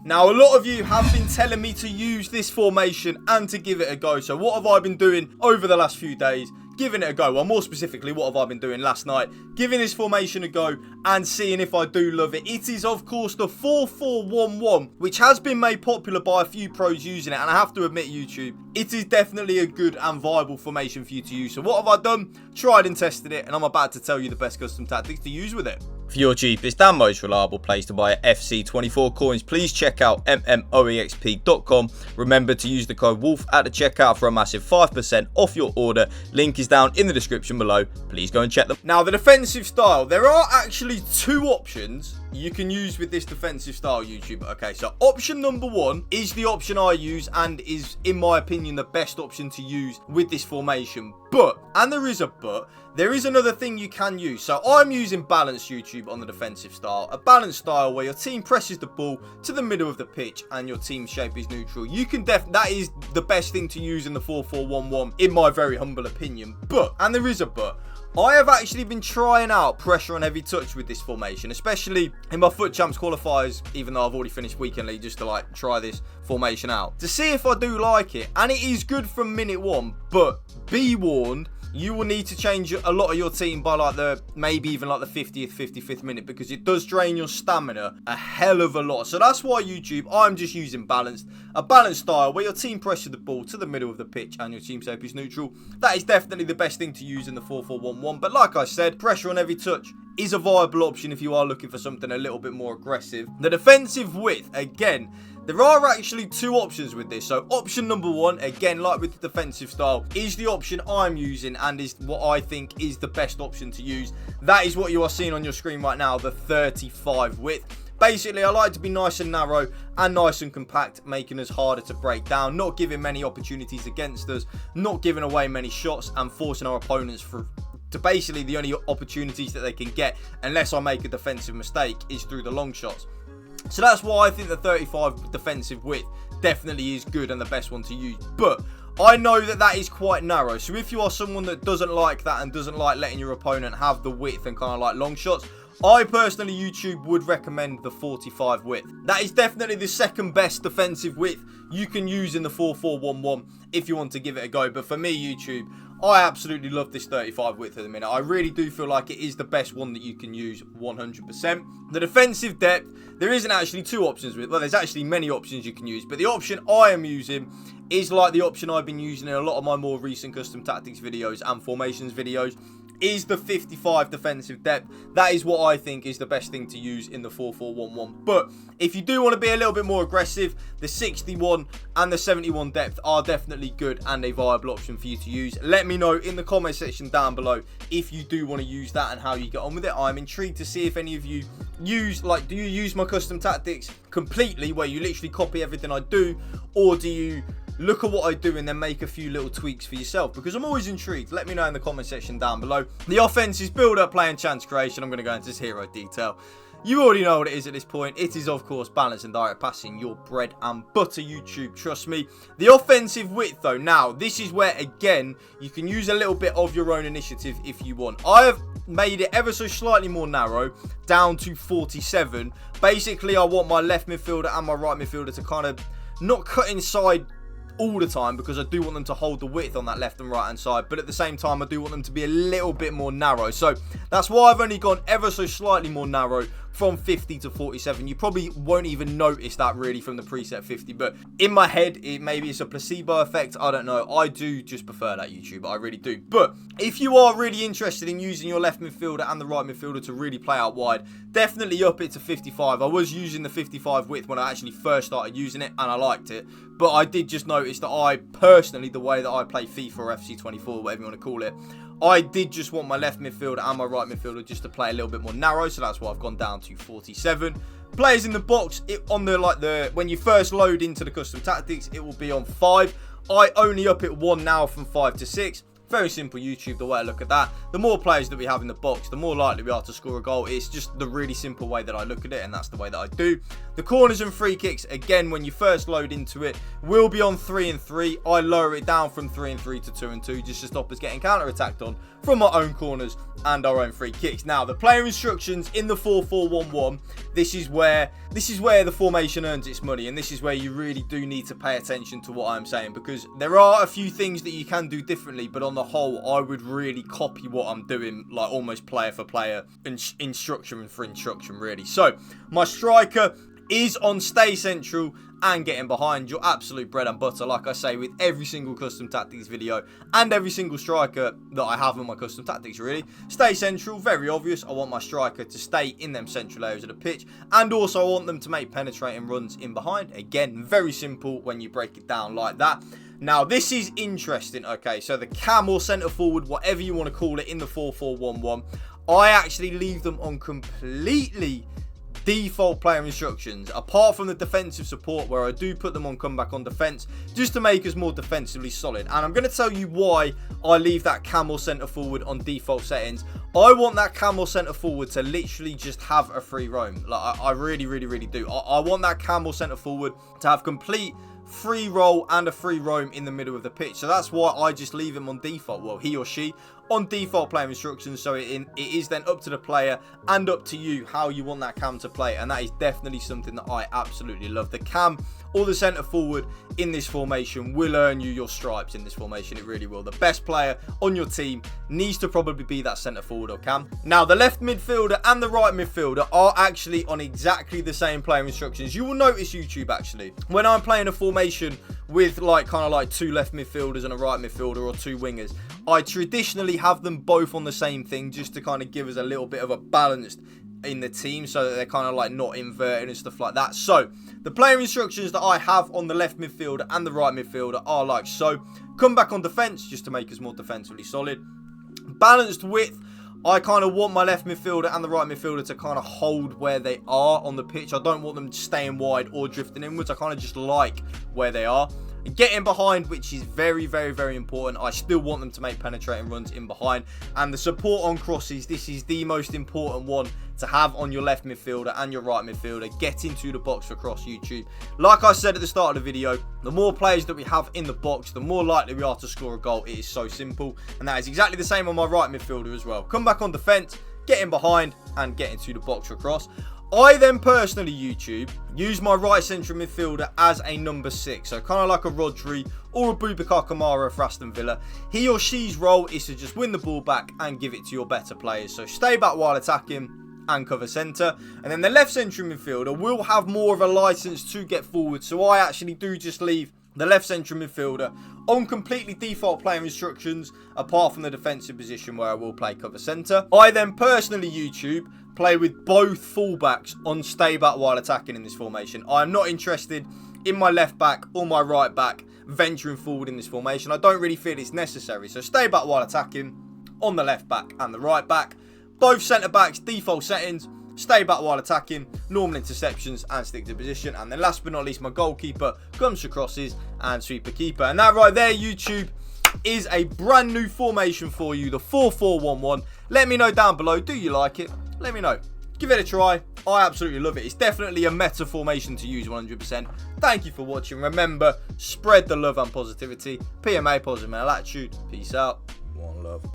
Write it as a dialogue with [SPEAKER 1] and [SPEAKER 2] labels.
[SPEAKER 1] Now, a lot of you have been telling me to use this formation and to give it a go. So what have I been doing over the last few days? Giving it a go. Well, more specifically, what have I been doing last night? Giving this formation a go and seeing if I do love it. It is, of course, the 4-4-1-1, which has been made popular by a few pros using it. And I have to admit, YouTube, it is definitely a good and viable formation for you to use. So what have I done? Tried and tested it, and I'm about to tell you the best custom tactics to use with it. For your cheapest and most reliable place to buy FC24 coins, please check out mmoexp.com. Remember to use the code WOLF at the checkout for a massive 5% off your order. Link is down in the description below. Please go and check them. Now, the defensive style, there are actually two options you can use with this defensive style, YouTube. Okay, so option number one is the option I use and is, in my opinion, the best option to use with this formation. But, and there is a but, there is another thing you can use. So I'm using balance, YouTube, on the defensive style. A balanced style where your team presses the ball to the middle of the pitch and your team's shape is neutral. You can that is the best thing to use in the 4-4-1-1, in my very humble opinion. But, and there is a but, I have actually been trying out pressure on heavy touch with this formation, especially in my Foot Champs qualifiers, even though I've already finished Weekend League, just to like try this formation out to see if I do like it. And it is good from minute one, but be warned, you will need to change a lot of your team by like the, maybe even like the 50th, 55th minute, because it does drain your stamina a hell of a lot. So that's why, YouTube, I'm just using balanced. A balanced style where your team presses the ball to the middle of the pitch and your team shape is neutral. That is definitely the best thing to use in the 4-4-1-1. But like I said, pressure on every touch is a viable option if you are looking for something a little bit more aggressive. The defensive width, again, there are actually two options with this. So option number one, again, like with the defensive style, is the option I'm using and is what I think is the best option to use. That is what you are seeing on your screen right now, the 35 width. Basically, I like to be nice and narrow and nice and compact, making us harder to break down, not giving many opportunities against us, not giving away many shots, and forcing our opponents to basically the only opportunities that they can get, unless I make a defensive mistake, is through the long shots. So that's why I think the 35 defensive width definitely is good and the best one to use. But I know that that is quite narrow. So if you are someone that doesn't like that and doesn't like letting your opponent have the width and kind of like long shots, I personally, YouTube, would recommend the 45 width. That is definitely the second best defensive width you can use in the 4-4-1-1 if you want to give it a go. But for me, YouTube, I absolutely love this 35 width at the minute. I really do feel like it is the best one that you can use 100%. The defensive depth, there isn't actually two options with. Well, there's actually many options you can use. But the option I am using is like the option I've been using in a lot of my more recent custom tactics videos and formations videos, is the 55 defensive depth. That is what I think is the best thing to use in the 4-4-1-1. But if you do want to be a little bit more aggressive, the 61 and the 71 depth are definitely good and a viable option for you to use. Let me know in the comment section down below if you do want to use that and how you get on with it. I'm intrigued to see if any of you use, like, do you use my custom tactics completely where you literally copy everything I do, or do you look at what I do and then make a few little tweaks for yourself? Because I'm always intrigued. Let me know in the comment section down below. The offense is build up, play and chance creation. I'm going to go into this hero detail. You already know what it is at this point. It is, of course, balance and direct passing, your bread and butter, YouTube. Trust me. The offensive width, though, now, this is where, again, you can use a little bit of your own initiative if you want. I have made it ever so slightly more narrow, down to 47. Basically, I want my left midfielder and my right midfielder to kind of not cut inside all the time, because I do want them to hold the width on that left and right hand side, but at the same time I do want them to be a little bit more narrow. So that's why I've only gone ever so slightly more narrow from 50 to 47. You probably won't even notice that really from the preset 50, but in my head, maybe it's a placebo effect, I don't know. I do just prefer that, YouTube, I really do. But if you are really interested in using your left midfielder and the right midfielder to really play out wide, definitely up it to 55. I was using the 55 width when I actually first started using it and I liked it, but I did just notice that I personally, the way that I play FIFA or FC24, whatever you want to call it, I did just want my left midfielder and my right midfielder just to play a little bit more narrow, so that's why I've gone down to 47. Players in the box, when you first load into the custom tactics, it will be on 5. I only up it 1 now from 5 to 6. Very simple, YouTube, the way I look at that. The more players that we have in the box, the more likely we are to score a goal. It's just the really simple way that I look at it, and that's the way that I do. The corners and free kicks, again, when you first load into it, will be on 3 and 3. I lower it down from 3 and 3 to 2 and 2 just to stop us getting counter-attacked on from our own corners and our own free kicks. Now, the player instructions in the 4-4-1-1, this is where the formation earns its money, and this is where you really do need to pay attention to what I'm saying, because there are a few things that you can do differently, but on the whole, I would really copy what I'm doing, like almost player for player, instruction for instruction, really. So, my striker is on stay central and getting behind, your absolute bread and butter, like I say, with every single custom tactics video and every single striker that I have on my custom tactics, really. Stay central, very obvious. I want my striker to stay in them central areas of the pitch, and also I want them to make penetrating runs in behind. Again, very simple when you break it down like that. Now, this is interesting, okay, so the cam or centre forward, whatever you want to call it, in the 4-4-1-1, I actually leave them on completely default player instructions, apart from the defensive support, where I do put them on comeback on defense just to make us more defensively solid. And I'm going to tell you why I leave that cam or centre forward on default settings. I want that cam or centre forward to literally just have a free roam. Like, I really do. I want that cam or centre forward to have complete free roll and a free roam in the middle of the pitch. So that's why I just leave him on default. Well, he or she on default player instructions. So it is then up to the player and up to you how you want that cam to play. And that is definitely something that I absolutely love. The cam or the centre forward in this formation will earn you your stripes in this formation. It really will. The best player on your team needs to probably be that centre forward or cam. Now, the left midfielder and the right midfielder are actually on exactly the same player instructions. You will notice, YouTube, actually, when I'm playing a formation with kind of like two left midfielders and a right midfielder or two wingers, I traditionally have them both on the same thing just to kind of give us a little bit of a balance in the team, so that they're kind of like not inverted and stuff like that. So the player instructions that I have on the left midfielder and the right midfielder are like so. Come back on defense just to make us more defensively solid. Balanced width, I kind of want my left midfielder and the right midfielder to kind of hold where they are on the pitch. I don't want them staying wide or drifting inwards. I kind of just like where they are. Getting behind, which is very important. I still want them to make penetrating runs in behind. And the support on crosses, this is the most important one to have on your left midfielder and your right midfielder. Get into the box for cross, YouTube. Like I said at the start of the video, the more players that we have in the box, the more likely we are to score a goal. It is so simple. And that is exactly the same on my right midfielder as well. Come back on defense, get in behind, and get into the box for cross. I then personally, YouTube, use my right central midfielder as a number 6. So kind of like a Rodri or a Boubacar Kamara for Aston Villa. He or she's role is to just win the ball back and give it to your better players. So stay back while attacking and cover centre. And then the left central midfielder will have more of a license to get forward. So I actually do just leave the left central midfielder on completely default player instructions, apart from the defensive position where I will play cover centre. I then personally, YouTube, play with both fullbacks on stay back while attacking in this formation. I am not interested in my left back or my right back venturing forward in this formation. I don't really feel it's necessary. So stay back while attacking on the left back and the right back. Both centre backs, default settings. Stay back while attacking, normal interceptions, and stick to position. And then last but not least, my goalkeeper comes to crosses and sweeper keeper. And that right there, YouTube, is a brand new formation for you, the 4-4-1-1. Let me know down below, do you like it? Let me know. Give it a try. I absolutely love it. It's definitely a meta formation to use 100%. Thank you for watching. Remember, spread the love and positivity. PMA, positive mental attitude. Peace out. One love.